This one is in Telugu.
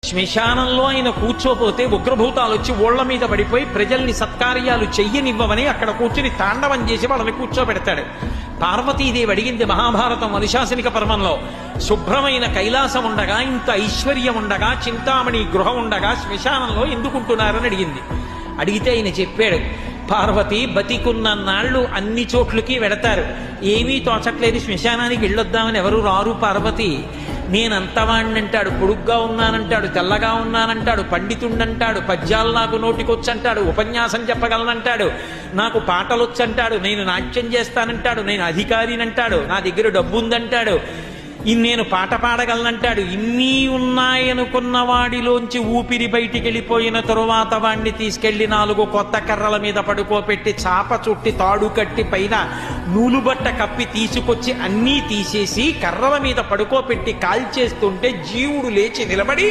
శ్మశానంలో ఆయన కూర్చోపోతే ఉగ్రభూతాలు వచ్చి ఓళ్ల మీద పడిపోయి ప్రజల్ని సత్కార్యాలు చెయ్యనివ్వమని అక్కడ కూర్చుని తాండవం చేసి వాళ్ళని కూర్చోబెడతాడు. పార్వతీదేవి అడిగింది మహాభారతం అనుశాసనిక పర్వంలో, శుభ్రమైన కైలాసం ఉండగా, ఇంత ఐశ్వర్యం ఉండగా, చింతామణి గృహం ఉండగా శ్మశానంలో ఎందుకుంటున్నారని అడిగింది. అడిగితే ఆయన చెప్పాడు, పార్వతి బతికున్న నాళ్ళు అన్ని చోట్లకి వెడతారు, ఏమీ తోచట్లేదు, శ్మశానానికి వెళ్ళొద్దామని ఎవరు రారు పార్వతి. నేనంతవాణ్ణంటాడు, పొడుగ్గా ఉన్నానంటాడు, తెల్లగా ఉన్నానంటాడు, పండితుండంటాడు, పద్యాలు నాకు నోటికొచ్చంటాడు, ఉపన్యాసం చెప్పగలనంటాడు, నాకు పాటలొచ్చంటాడు, నేను నాట్యం చేస్తానంటాడు, నేను అధికారినంటాడు, నా దగ్గర డబ్బు ఉందంటాడు, నేను పాట పాడగలనంటాడు. ఇన్ని ఉన్నాయనుకున్న వాడిలోంచి ఊపిరి బయటికి వెళ్ళిపోయిన తరువాత వాణ్ణి తీసుకెళ్లి 4 కొత్త కర్రల మీద పడుకోపెట్టి చాప చుట్టి తాడు కట్టి పైన నూలుబట్ట కప్పి తీసుకొచ్చి అన్నీ తీసేసి కర్రల మీద పడుకోపెట్టి కాల్చేస్తుంటే జీవుడు లేచి నిలబడి